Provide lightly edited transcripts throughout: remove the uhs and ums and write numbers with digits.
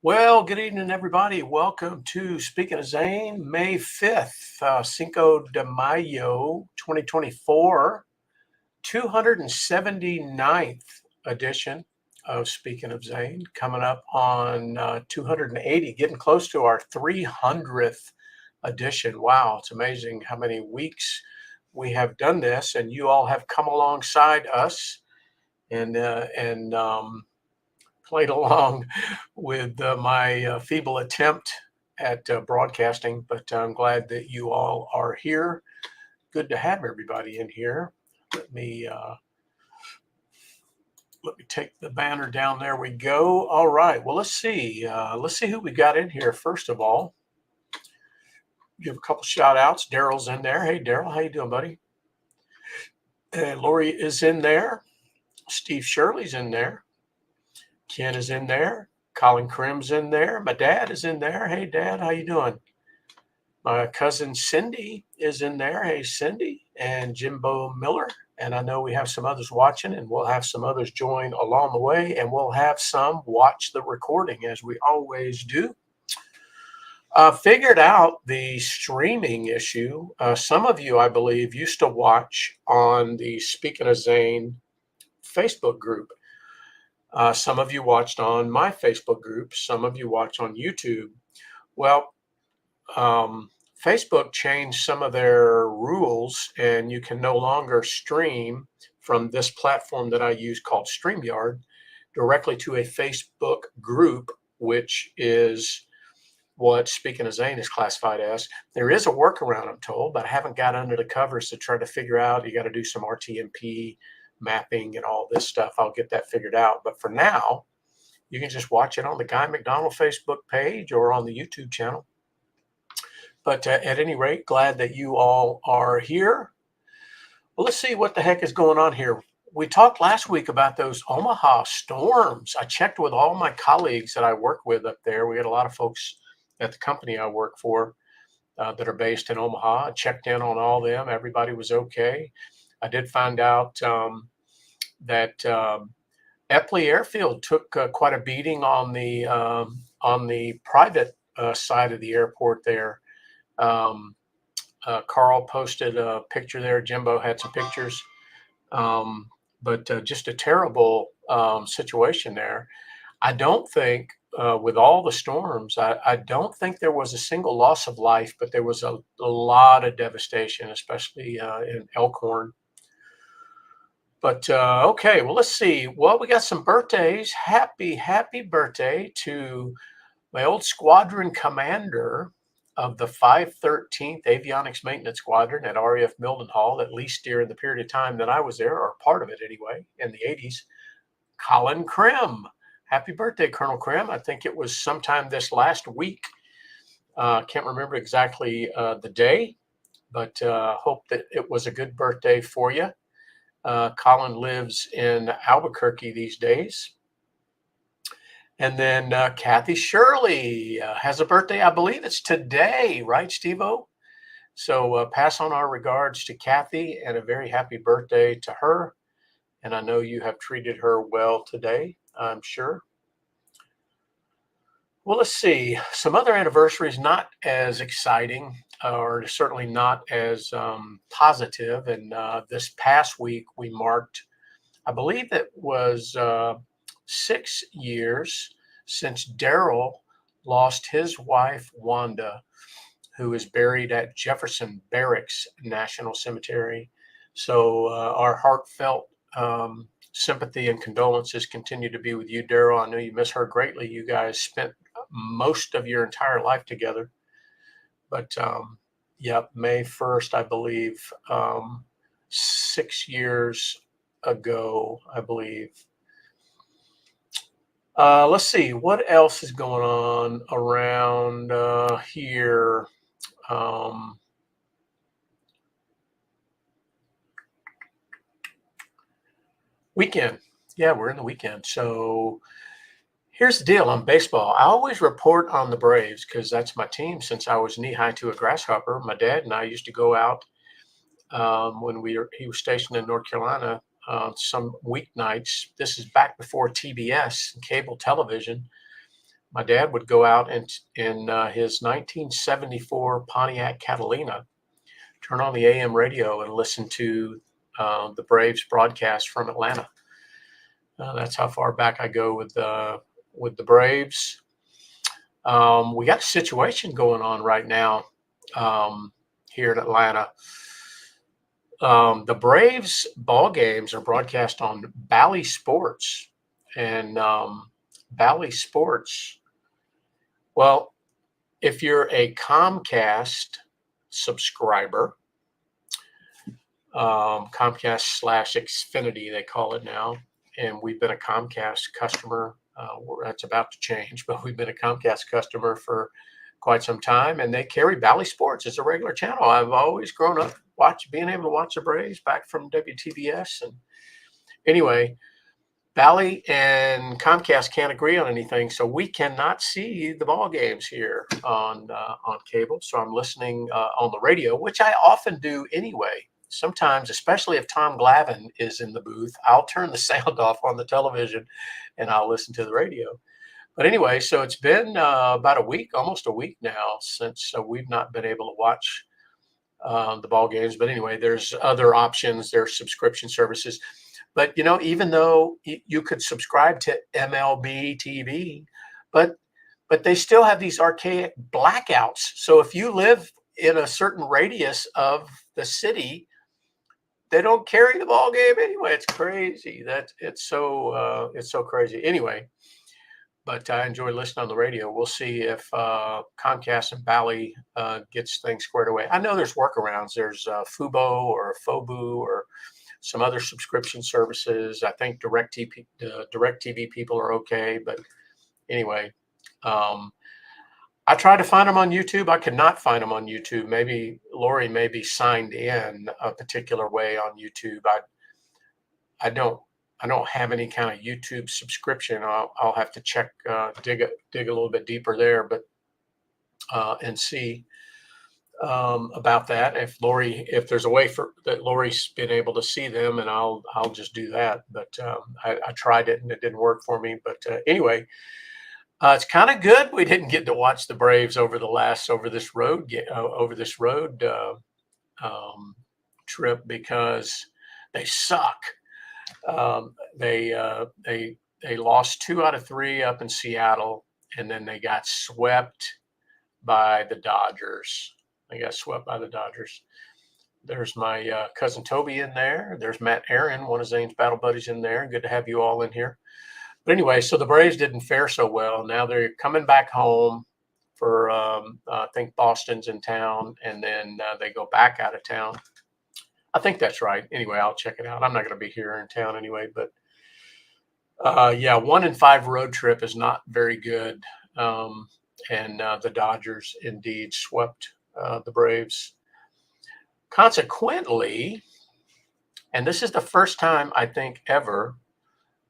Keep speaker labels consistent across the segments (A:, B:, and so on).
A: Well, good evening, everybody. Welcome to Speaking of Zane, May 5th, Cinco de Mayo, 2024, 279th edition of Speaking of Zane, coming up on 280, getting close to our 300th edition. Wow, it's amazing how many weeks we have done this, and you all have come alongside us and played along with my feeble attempt at broadcasting, but I'm glad that you all are here. Good to have everybody in here. Let me uh, let me take the banner down. There we go. All right. Well, let's see. Let's see who we got in here. First of all, give a couple shout outs. Daryl's in there. Hey, Daryl, how you doing, buddy? Lori is in there. Steve Shirley's in there. Ken is in there. Colin Krim's in there. My dad is in there. Hey, Dad, how you doing? My cousin Cindy is in there. Hey, Cindy, and Jimbo Miller. And I know we have some others watching, and we'll have some others join along the way, and we'll have some watch the recording as we always do. Figured out the streaming issue. Some of you, I believe, used to watch on the Speaking of Zane Facebook group. Some of you watched on my Facebook group. Some of you watch on YouTube. Well, Facebook changed some of their rules, and you can no longer stream from this platform that I use called StreamYard directly to a Facebook group, which is what Speaking of Zane is classified as. There is a workaround, I'm told, but I haven't got under the covers to try to figure out. You got to do some RTMP mapping and all this stuff. I'll get that figured out. But for now, you can just watch it on the Guy McDonald Facebook page or on the YouTube channel. But at any rate, glad that you all are here. Well, let's see what the heck is going on here. We talked last week about those Omaha storms. I checked with all my colleagues that I work with up there. We had a lot of folks at the company I work for that are based in Omaha. I checked in on all them. Everybody was okay. I did find out that Epley Airfield took quite a beating on the private side of the airport there. Carl posted a picture there. Jimbo had some pictures, but just a terrible situation there. I don't think, with all the storms, I don't think there was a single loss of life, but there was a lot of devastation, especially in Elkhorn. But okay, well, let's see. Well, we got some birthdays. Happy birthday to my old squadron commander of the 513th Avionics Maintenance Squadron at RAF Mildenhall, at least during the period of time that I was there, or part of it anyway, in the 80s, Colin Krim. Happy birthday, Colonel Krim. I think it was sometime this last week. Can't remember exactly the day, but hope that it was a good birthday for you. Colin lives in Albuquerque these days. And then Kathy Shirley has a birthday. I believe it's today, right, Steve-O? So pass on our regards to Kathy and a very happy birthday to her. And I know you have treated her well today, I'm sure. Well, let's see. Some other anniversaries not as exciting or certainly not as positive. And this past week we marked, I believe it was 6 years since Daryl lost his wife, Wanda, who is buried at Jefferson Barracks National Cemetery. So our heartfelt sympathy and condolences continue to be with you, Daryl. I know you miss her greatly. You guys spent most of your entire life together. But May 1st, I believe, 6 years ago, I believe. Let's see, what else is going on around here? Weekend. Yeah, we're in the weekend. So here's the deal on baseball. I always report on the Braves because that's my team since I was knee-high to a grasshopper. My dad and I used to go out when he was stationed in North Carolina some weeknights. This is back before TBS, cable television. my dad would go out in his 1974 Pontiac Catalina, turn on the AM radio and listen to the Braves broadcast from Atlanta. That's how far back I go with the Braves. We got a situation going on right now here in Atlanta. The Braves ball games are broadcast on Bally Sports, and Bally Sports. Well, if you're a Comcast subscriber, Comcast/Xfinity, they call it now, and we've been a Comcast customer. That's about to change, but we've been a Comcast customer for quite some time, and they carry Bally Sports as a regular channel. I've always grown up being able to watch the Braves back from WTBS. And anyway, Bally and Comcast can't agree on anything, so we cannot see the ball games here on cable. So I'm listening on the radio, which I often do anyway. Sometimes, especially if Tom Glavine is in the booth, I'll turn the sound off on the television and I'll listen to the radio. But anyway, so it's been about a week, almost a week now, since we've not been able to watch the ball games. But anyway, there's other options. There's subscription services. But, even though you could subscribe to MLB TV, but they still have these archaic blackouts. So if you live in a certain radius of the city, they don't carry the ball game anyway. It's crazy. It's so crazy. Anyway, but I enjoy listening on the radio. We'll see if Comcast and Bally gets things squared away. I know there's workarounds. There's Fubo or Fobu or some other subscription services. I think DirecTV people are okay. But anyway, I tried to find them on YouTube. I could not find them on YouTube. Maybe Lori may be signed in a particular way on YouTube. I don't have any kind of YouTube subscription. I'll have to check, dig a little bit deeper there, but and see about that. If there's a way that Lori's been able to see them, and I'll just do that. But I tried it and it didn't work for me. But anyway, it's kind of good we didn't get to watch the Braves over this road trip, because they suck. They lost 2 out of 3 up in Seattle, and then they got swept by the Dodgers. There's my cousin Toby in there. There's Matt Aaron, one of Zane's battle buddies, in there. Good to have you all in here. But anyway, so the Braves didn't fare so well. Now they're coming back home for, I think Boston's in town, and then they go back out of town. I think that's right. Anyway, I'll check it out. I'm not going to be here in town anyway, but yeah, 1-5 road trip is not very good. And the Dodgers indeed swept the Braves. Consequently, and this is the first time I think ever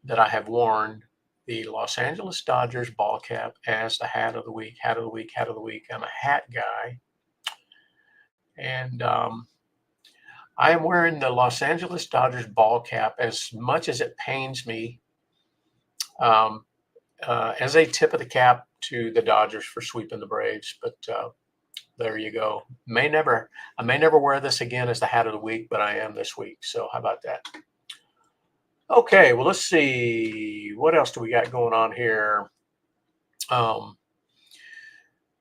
A: that I have worn the Los Angeles Dodgers ball cap as the hat of the week. I'm a hat guy. And I am wearing the Los Angeles Dodgers ball cap, as much as it pains me, as a tip of the cap to the Dodgers for sweeping the Braves. But there you go. I may never wear this again as the hat of the week, but I am this week. So how about that? Okay, well, let's see. What else do we got going on here?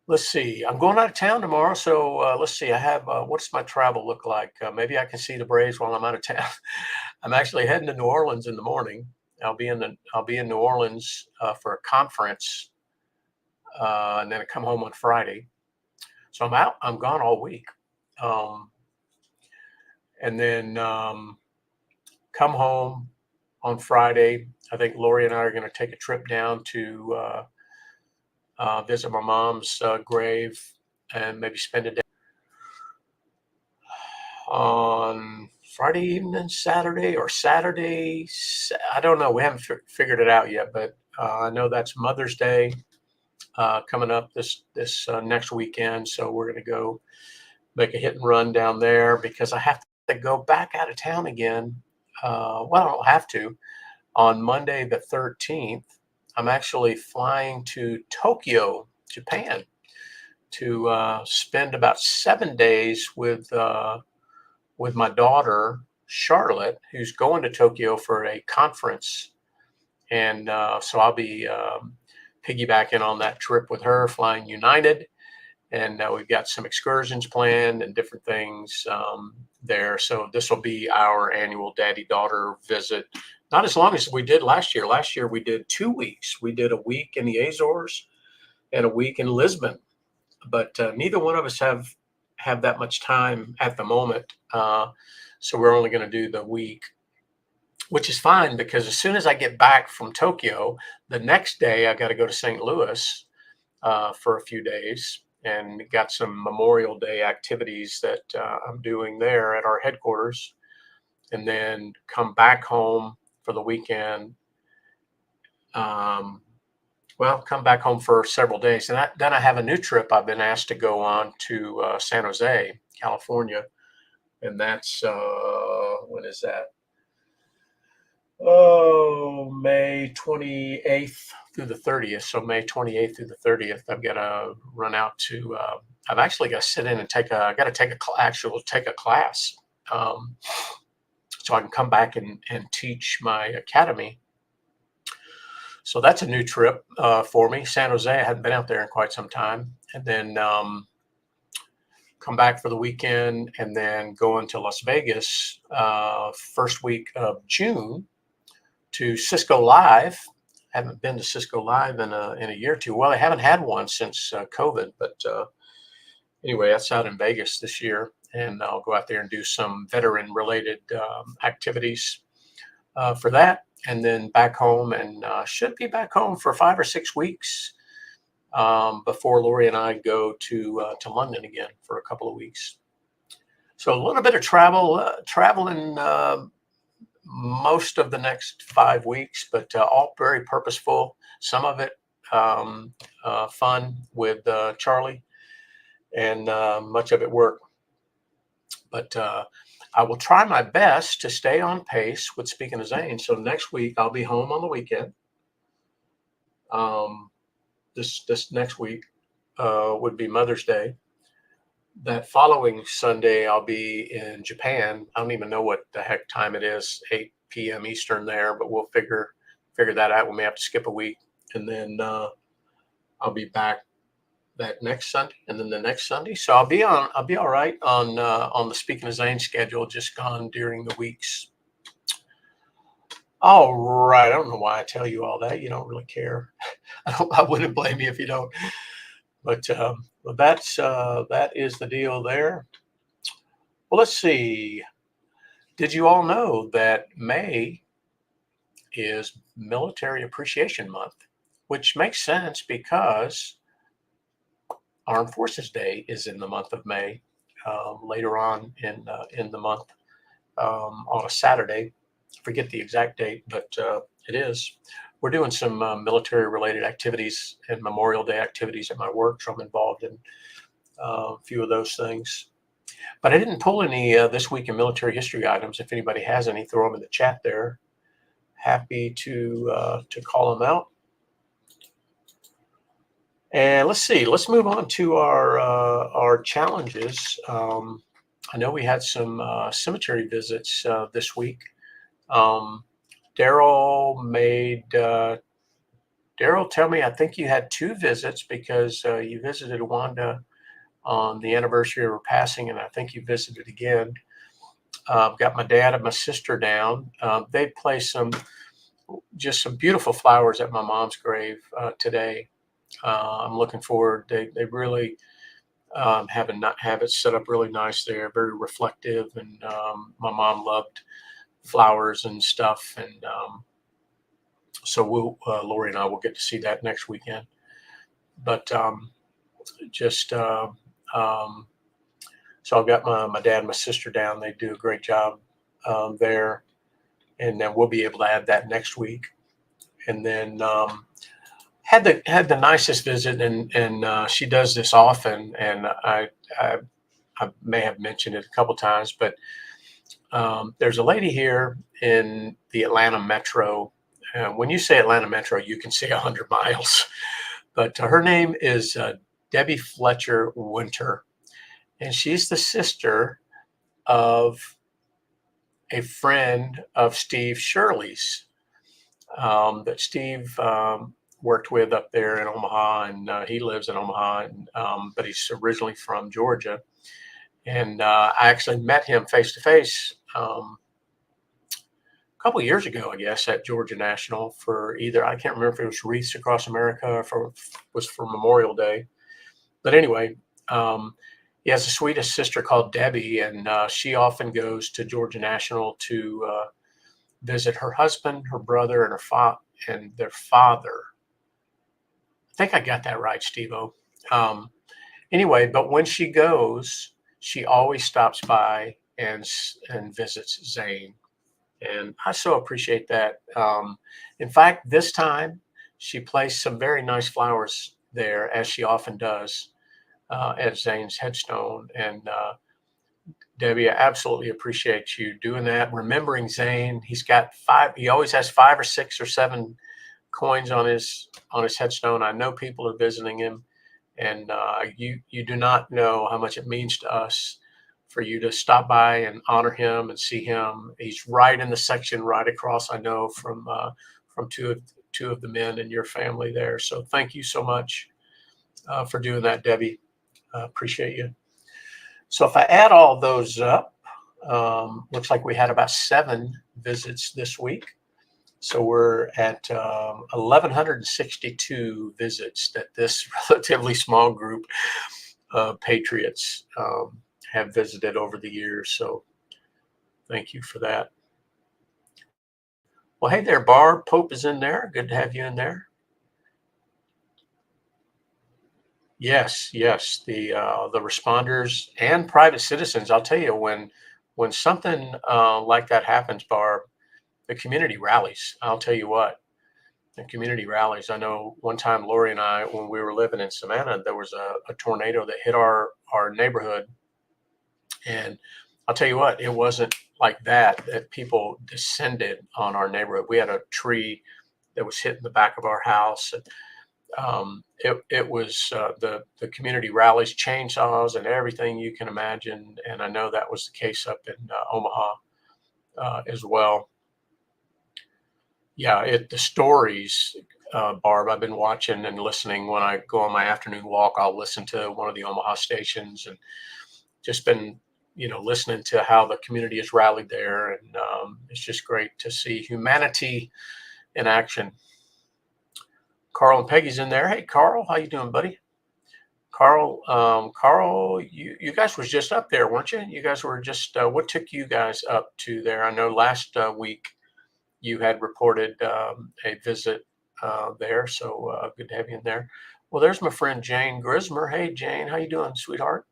A: Let's see. I'm going out of town tomorrow, so let's see. I have what's my travel look like? Maybe I can see the Braves while I'm out of town. I'm actually heading to New Orleans in the morning. I'll be in New Orleans for a conference, and then I come home on Friday. So I'm gone all week, and then come home on Friday. I think Lori and I are going to take a trip down to visit my mom's grave, and maybe spend a day on Friday evening, Saturday. I don't know. We haven't figured it out yet, but I know that's Mother's Day coming up this next weekend. So we're going to go make a hit and run down there, because I have to go back out of town again. Well, I don't have to. On Monday the 13th, I'm actually flying to Tokyo, Japan, to spend about 7 days with my daughter Charlotte, who's going to Tokyo for a conference, and so I'll be piggybacking on that trip with her, flying United, and we've got some excursions planned and different things there. So this will be our annual daddy-daughter visit. Not as long as we did last year. Last year we did 2 weeks. We did a week in the Azores and a week in Lisbon, but neither one of us have that much time at the moment. So we're only going to do the week, which is fine because as soon as I get back from Tokyo, the next day I got to go to St. Louis for a few days, and got some Memorial Day activities that I'm doing there at our headquarters, and then come back home for the weekend. Come back home for several days, and then I have a new trip I've been asked to go on to San Jose, California, and that's when is that? Oh, May 28th through the 30th. So May 28th through the 30th, I've got to run out to. I've actually got to sit in and I got to take a class, so I can come back and teach my academy. So that's a new trip for me. San Jose, I hadn't been out there in quite some time, and then come back for the weekend, and then go into Las Vegas first week of June to Cisco Live. Haven't been to Cisco Live in a year or two. Well, I haven't had one since COVID, but anyway, that's out in Vegas this year, and I'll go out there and do some veteran-related activities for that, and then back home, and should be back home for 5 or 6 weeks before Lori and I go to London again for a couple of weeks. So a little bit of traveling most of the next 5 weeks, but all very purposeful. Some of it fun with Charlie, and much of it work. But I will try my best to stay on pace with Speaking of Zane. So next week I'll be home on the weekend. This next week would be Mother's Day. That following Sunday, I'll be in Japan. I don't even know what the heck time it is, 8 p.m. Eastern there, but we'll figure that out. We may have to skip a week, and then I'll be back that next Sunday, and then the next Sunday. So I'll be all right on the Speaking of Zane schedule, just gone during the weeks. All right. I don't know why I tell you all that. You don't really care. I wouldn't blame you if you don't. But that is the deal there. Well, let's see. Did you all know that May is Military Appreciation Month, which makes sense because Armed Forces Day is in the month of May, later on in the month, on a Saturday. I forget the exact date, but it is. We're doing some military-related activities and Memorial Day activities at my work, so I'm involved in a few of those things. But I didn't pull any this week in military history items. If anybody has any, throw them in the chat there. Happy to call them out. And let's see. Let's move on to our challenges. I know we had some cemetery visits this week. Daryl, tell me, I think you had 2 visits because you visited Wanda on the anniversary of her passing, and I think you visited again. I've got my dad and my sister down. They placed some beautiful flowers at my mom's grave today. I'm looking forward. They really have it set up really nice there, very reflective, and my mom loved flowers and stuff, and so Lori and I will get to see that next weekend. But so I've got my dad and my sister down. They do a great job there, and then we'll be able to add that next week. And then had the nicest visit, and she does this often, and I may have mentioned it a couple times, but there's a lady here in the Atlanta metro When you say Atlanta Metro, you can say 100 miles. But her name is Debbie Fletcher Winter, and she's the sister of a friend of Steve Shirley's that Steve worked with up there in Omaha, and he lives in Omaha, but he's originally from Georgia. And I actually met him face to face a couple of years ago, I guess, at Georgia National for either, I can't remember if it was Wreaths Across America or if it was for Memorial Day. But anyway, he has a sweetest sister called Debbie, and she often goes to Georgia National to visit her husband, her brother, and their father. I think I got that right, Steve-O. Anyway, but when she goes, she always stops by and visits Zane. And I so appreciate that. In fact, this time she placed some very nice flowers there, as she often does, at Zane's headstone. And Debbie, I absolutely appreciate you doing that. Remembering Zane, he always has 5 or 6 or 7 coins on his headstone. I know people are visiting him, and you do not know how much it means to us for you to stop by and honor him and see him. He's right in the section right across, I know, from two of the men in your family there. So thank you so much for doing that, Debbie. Appreciate you. So if I add all those up, looks like we had about 7 visits this week. So we're at 1,162 visits that this relatively small group of patriots have visited over the years. So thank you for that. Well, hey there, Barb. Pope is in there. Good to have you in there. Yes, yes. The responders and private citizens. I'll tell you, when something like that happens, Barb, the community rallies. I'll tell you what, the community rallies. I know one time Lori and I, when we were living in Savannah, there was a tornado that hit our neighborhood. And I'll tell you what, it wasn't like that people descended on our neighborhood. We had a tree that was hitting the back of our house. And, it was the community rallies, chainsaws, and everything you can imagine. And I know that was the case up in Omaha as well. Yeah, the stories, Barb, I've been watching and listening. When I go on my afternoon walk, I'll listen to one of the Omaha stations, and just been, listening to how the community has rallied there. And it's just great to see humanity in action. Carl and Peggy's in there. Hey, Carl, how you doing, buddy? Carl, you guys was just up there, weren't you? You guys were just, what took you guys up to there? I know last week you had reported a visit there, so good to have you in there. Well, there's my friend Jane Grismer. Hey, Jane, how you doing, sweetheart?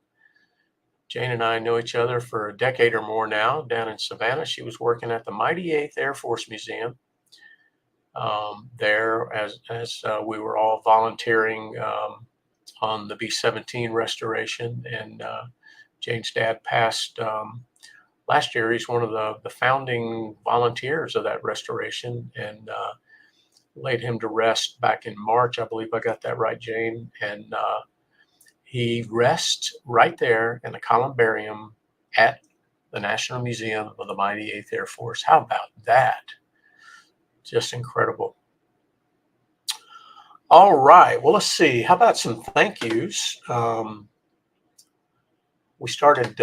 A: Jane and I know each other for a decade or more now down in Savannah. She was working at the Mighty 8th Air Force Museum there as we were all volunteering on the B-17 restoration. And Jane's dad passed last year. He's one of the founding volunteers of that restoration, and laid him to rest back in March. I believe I got that right, Jane. And he rests right there in the columbarium at the National Museum of the Mighty 8th Air Force. How about that? Just incredible. All right. Well, let's see. How about some thank yous? We started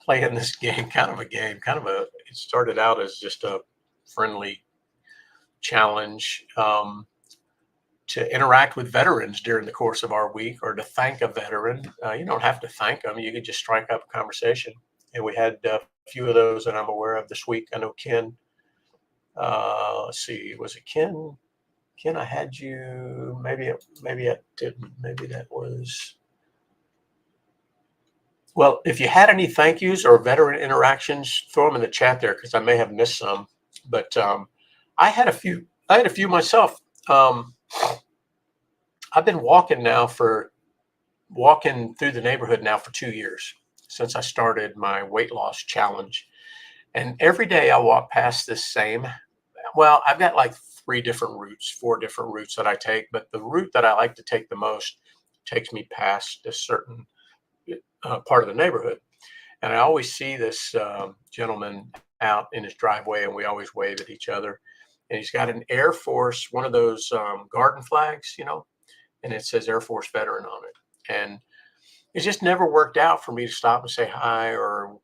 A: playing this game, it started out as just a friendly challenge to interact with veterans during the course of our week, or to thank a veteran. You don't have to thank them. You can just strike up a conversation. And we had a few of those that I'm aware of this week. I know Ken, let's see, was it Ken? Ken, I had you, maybe I didn't. Maybe that was, well, if you had any thank yous or veteran interactions, throw them in the chat there, because I may have missed some. But I had a few myself. I've been walking through the neighborhood now for 2 years, since I started my weight loss challenge. And every day I walk past this same, well, I've got like 4 different routes that I take, but the route that I like to take the most takes me past a certain part of the neighborhood. And I always see this gentleman out in his driveway, and we always wave at each other. And he's got an Air Force, one of those garden flags, and it says Air Force veteran on it. And it just never worked out for me to stop and say hi or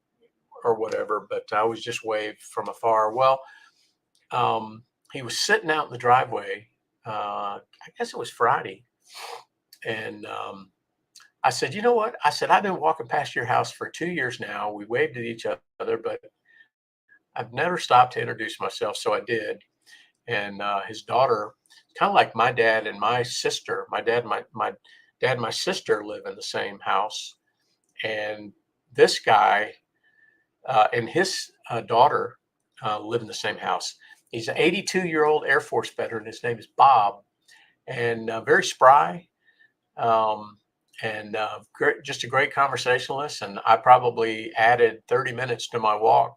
A: whatever, but I always just waved from afar. Well, he was sitting out in the driveway. I guess it was Friday, and I said, "You know what?" I said, "I've been walking past your house for 2 years now. We waved at each other, but I've never stopped to introduce myself." So I did, and his daughter, kind of like my dad and my sister. My dad and my sister live in the same house, and this guy and his daughter live in the same house. He's an 82-year-old Air Force veteran. His name is Bob, and very spry, and just a great conversationalist. And I probably added 30 minutes to my walk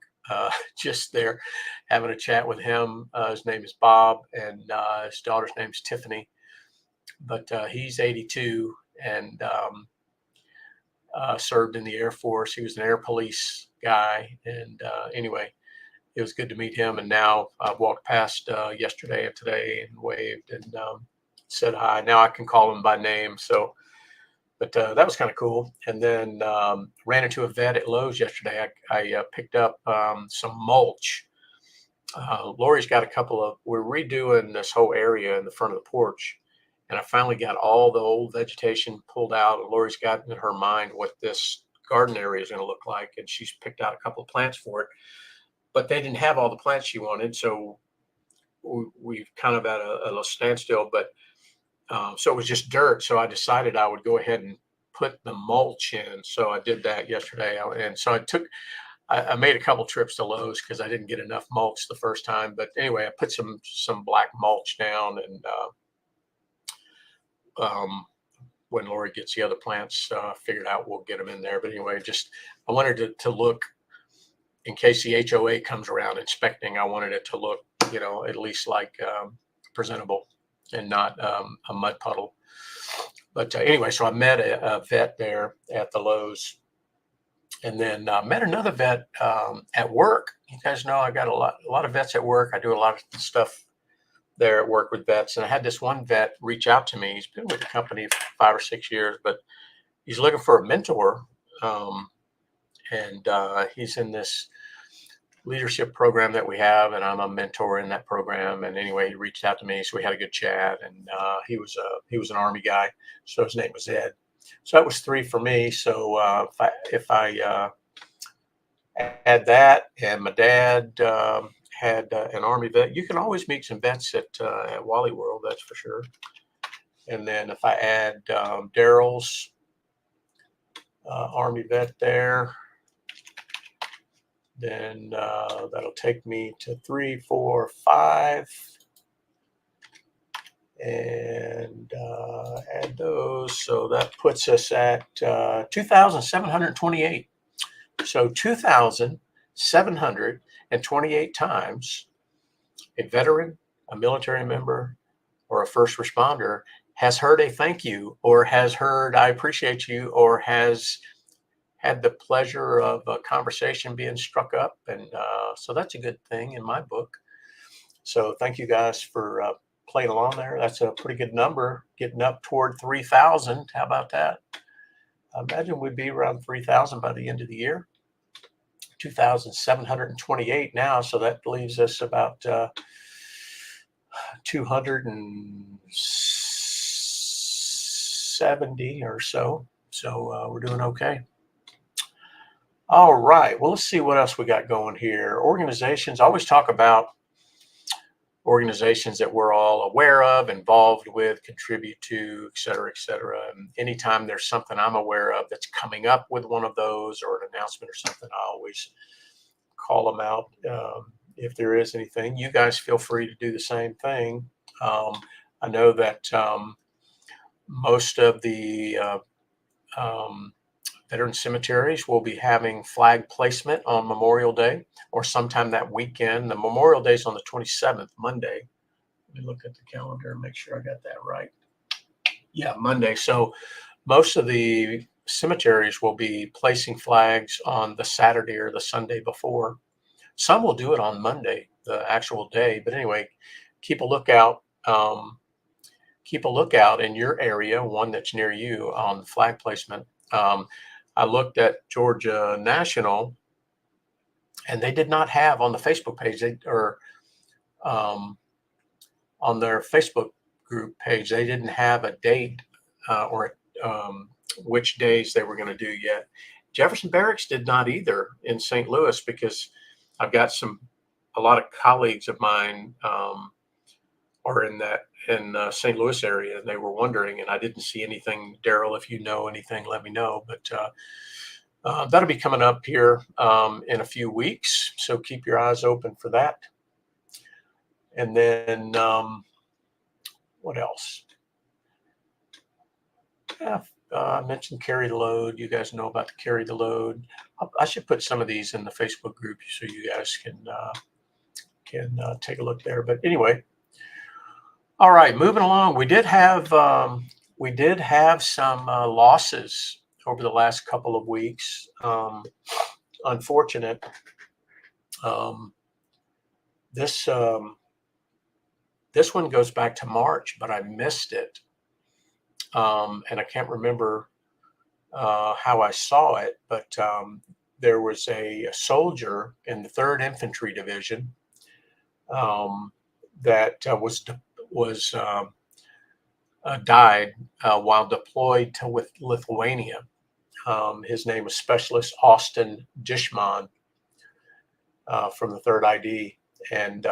A: just there, having a chat with him. His name is Bob, and his daughter's name is Tiffany. But he's 82 and served in the Air Force. He was an air police guy. And anyway, it was good to meet him. And now I've walked past yesterday and today and waved and said hi. Now I can call him by name. So, but that was kind of cool. And then ran into a vet at Lowe's yesterday. I picked up some mulch. Lori's got we're redoing this whole area in the front of the porch. And I finally got all the old vegetation pulled out. And Lori's got in her mind what this garden area is going to look like. And she's picked out a couple of plants for it. But they didn't have all the plants she wanted. So we've kind of at a little standstill. But so it was just dirt. So I decided I would go ahead and put the mulch in. So I did that yesterday. And so I made a couple trips to Lowe's because I didn't get enough mulch the first time. But anyway, I put some black mulch down, and when Lori gets the other plants figured out, we'll get them in there. But anyway, I wanted to look, in case the HOA comes around inspecting, I wanted it to look, at least like presentable and not a mud puddle. But anyway, so I met a vet there at the Lowe's, and then met another vet at work. You guys know I got a lot of vets at work. I do a lot of stuff there at work with vets. And I had this one vet reach out to me. He's been with the company for 5 or 6 years, but he's looking for a mentor. And he's in this leadership program that we have, and I'm a mentor in that program. And anyway, he reached out to me, so we had a good chat. And he was an Army guy, so his name was Ed. So that was 3 for me. So if I add that, and my dad had an Army vet. You can always meet some vets at Wally World, that's for sure. And then if I add Daryl's Army vet there, then that'll take me to 3, 4, 5, and add those. So that puts us at 2,728. So 2,728 times a veteran, a military member, or a first responder has heard a thank you, or has heard I appreciate you, or has had the pleasure of a conversation being struck up. And so that's a good thing in my book. So thank you guys for playing along there. That's a pretty good number, getting up toward 3,000. How about that? I imagine we'd be around 3,000 by the end of the year. 2,728 now, so that leaves us about 270 or so. So we're doing okay. All right. Well, let's see what else we got going here. Organizations. I always talk about organizations that we're all aware of, involved with, contribute to, et cetera, et cetera. And anytime there's something I'm aware of that's coming up with one of those, or an announcement or something, I always call them out. If there is anything, you guys feel free to do the same thing. I know that most of the veteran cemeteries will be having flag placement on Memorial Day or sometime that weekend. The Memorial Day is on the 27th, Monday, Let me look at the calendar and make sure I got that right. Yeah, Monday. So most of the cemeteries will be placing flags on the Saturday or the Sunday before. Some will do it on Monday, the actual day. But anyway, keep a lookout. Keep a lookout in your area, one that's near you, on flag placement. I looked at Georgia National, and they did not have on the Facebook page, or um, on their Facebook group page, they didn't have a date or which days they were going to do yet. Jefferson Barracks did not either in St. Louis, because I've got a lot of colleagues of mine are in St. Louis area, and they were wondering, and I didn't see anything. Daryl, if you know anything, let me know. But that'll be coming up here in a few weeks, so keep your eyes open for that. And then what else? Yeah, I mentioned carry the load. You guys know about the carry the load. I should put some of these in the Facebook group so you guys can take a look there. But anyway, all right, moving along. We did have some losses over the last couple of weeks. Unfortunate. This this one goes back to March, but I missed it, and I can't remember how I saw it. But there was a soldier in the 3rd Infantry Division that was died while deployed with Lithuania. His name was Specialist Austin Dishman from the 3rd ID, and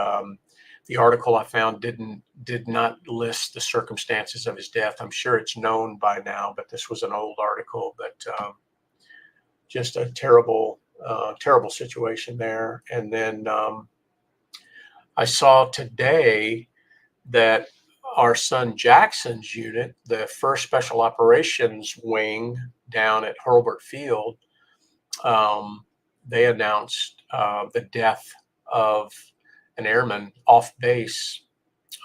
A: the article I found did not list the circumstances of his death. I'm sure it's known by now, but this was an old article. But just a terrible situation there. And then I saw today that our son Jackson's unit, the 1st Special Operations Wing down at Hurlburt Field, they announced the death of an airman off base,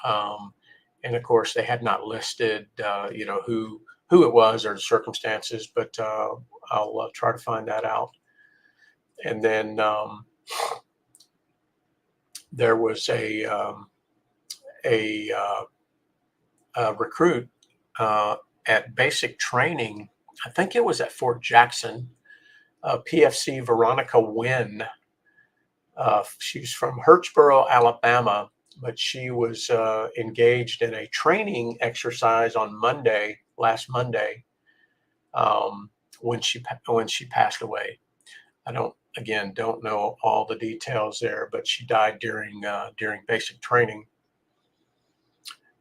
A: and of course they had not listed, who it was or the circumstances, but I'll try to find that out. And then there was a recruit at basic training. I think it was at Fort Jackson. PFC Veronica Wynn. She's from Hurtsboro, Alabama, but she was engaged in a training exercise on last Monday, when she passed away. I don't know all the details there, but she died during basic training.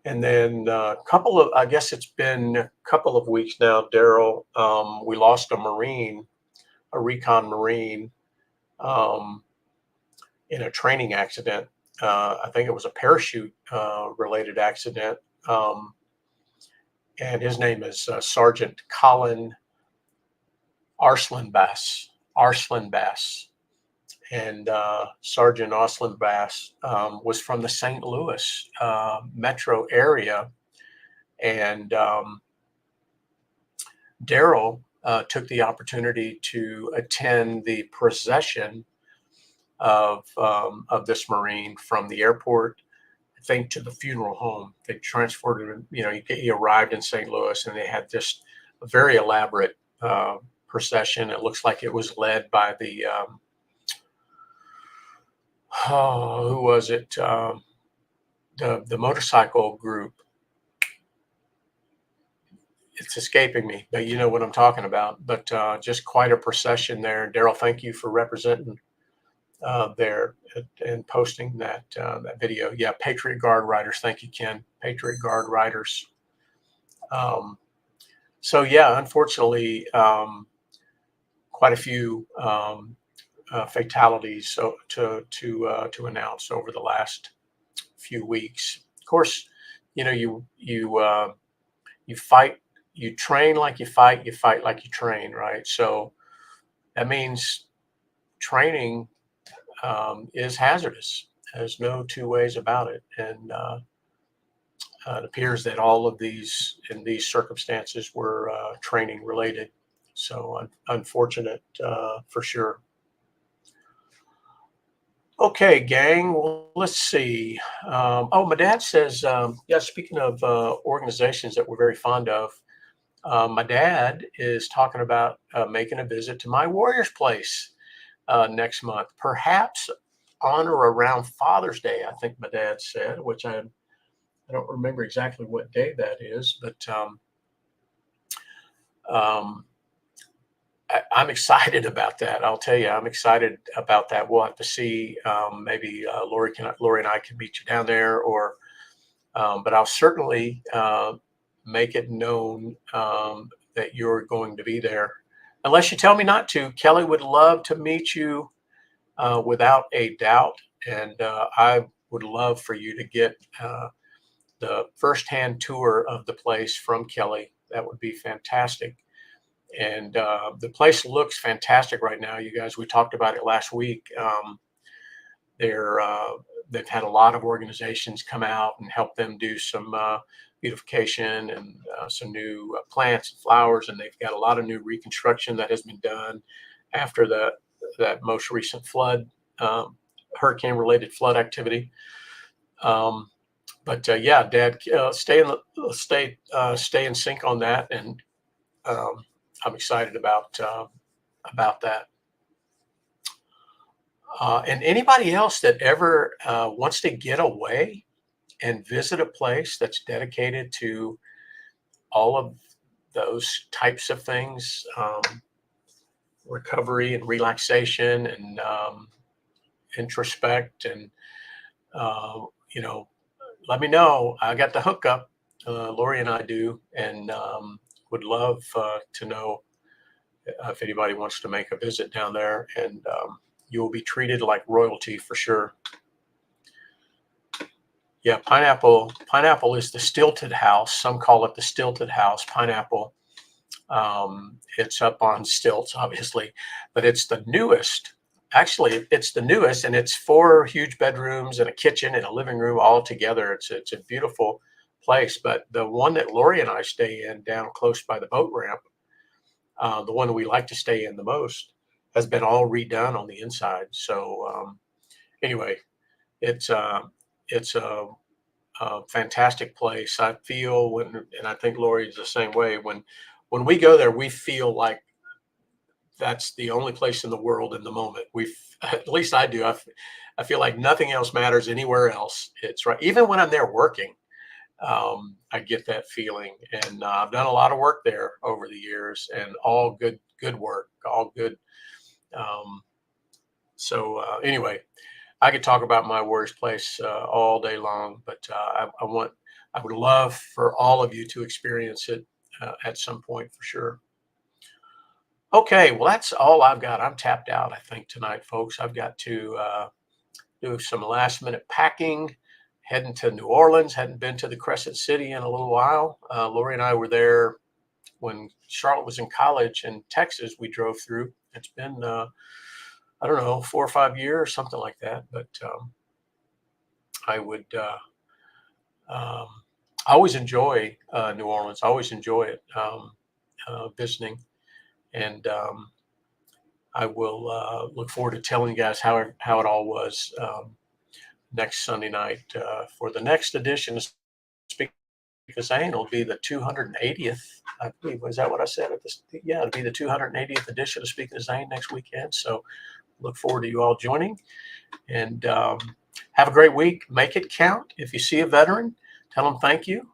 A: And then I guess it's been a couple of weeks now, Daryl. We lost a recon Marine, in a training accident. I think it was a parachute related accident. And his name is Sergeant Colin Arslan-Bass. And Sergeant Arslan-Bass was from the St. Louis metro area. And Daryl took the opportunity to attend the procession of this Marine from the airport, I think, to the funeral home. They transported him. He arrived in St. Louis, and they had this very elaborate procession. It looks like it was led by the who was it? The motorcycle group. It's escaping me, but you know what I'm talking about. But just quite a procession there. Daryl, thank you for representing there and posting that video. Yeah, Patriot Guard Riders. Thank you, Ken. Patriot Guard Riders. So yeah, unfortunately, quite a few fatalities to announce over the last few weeks. Of course, you fight, you train like you fight like you train, right? So that means training is hazardous. There's no two ways about it. And It appears that all of these in these circumstances were training related. So unfortunate for sure. Okay, gang. Well, let's see. Oh, my dad says, yeah, speaking of organizations that we're very fond of, my dad is talking about making a visit to my Warriors place next month, perhaps on or around Father's Day, I think my dad said, which I don't remember exactly what day that is, but um, I'm excited about that. I'll tell you, I'm excited about that. We'll have to see. Maybe Lori and I can meet you down there, or but I'll certainly make it known that you're going to be there, unless you tell me not to. Kelly would love to meet you without a doubt, and I would love for you to get the firsthand tour of the place from Kelly. That would be fantastic. And the place looks fantastic right now. You guys, we talked about it last week. They're they've had a lot of organizations come out and help them do some beautification and some new plants and flowers, and they've got a lot of new reconstruction that has been done after that most recent flood, hurricane related flood activity. Um, but yeah, Dad, stay in sync on that, and um, I'm excited about that. And anybody else that ever wants to get away and visit a place that's dedicated to all of those types of things, recovery and relaxation and introspect, and uh, you know, let me know. I got the hookup. Lori and I do, and would love to know if anybody wants to make a visit down there, and you will be treated like royalty for sure. Yeah, pineapple is the stilted house. Some call it the stilted house. Pineapple. It's up on stilts, obviously, but it's the newest. Actually, it's the newest, and it's 4 huge bedrooms and a kitchen and a living room all together. It's a beautiful place. But the one that Lori and I stay in down close by the boat ramp, the one that we like to stay in the most, has been all redone on the inside. So anyway, it's it's a fantastic place. I feel and I think Lori is the same way. When we go there, we feel like that's the only place in the world in the moment. At least I do. I feel like nothing else matters anywhere else. It's right. Even when I'm there working, I get that feeling. And I've done a lot of work there over the years, and all good work, all good. Um, so anyway, I could talk about my Warriors place all day long, but I would love for all of you to experience it at some point for sure. Okay, well, that's all I've got. I'm tapped out, I think, tonight, folks. I've got to do some last minute packing, heading to New Orleans. Hadn't been to the Crescent City in a little while. Lori and I were there when Charlotte was in college in Texas. We drove through. It's been, I don't know, 4 or 5 years, something like that. But I would um, I always enjoy New Orleans. I always enjoy it, visiting. And I will look forward to telling you guys how it all was next Sunday night for the next edition of Speak of Zane. It'll be the 280th. I believe, was that what I said? Yeah, it'll be the 280th edition of Speaking of Zane next weekend. So look forward to you all joining, and have a great week. Make it count. If you see a veteran, tell them thank you.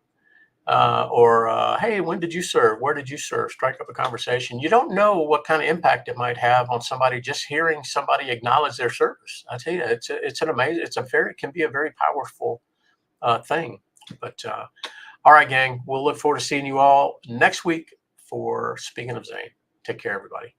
A: Or hey, when did you serve? Where did you serve? Strike up a conversation. You don't know what kind of impact it might have on somebody just hearing somebody acknowledge their service. I tell you, it's an amazing, it can be a very powerful thing. But all right, gang, we'll look forward to seeing you all next week for Speaking of Zane. Take care, everybody.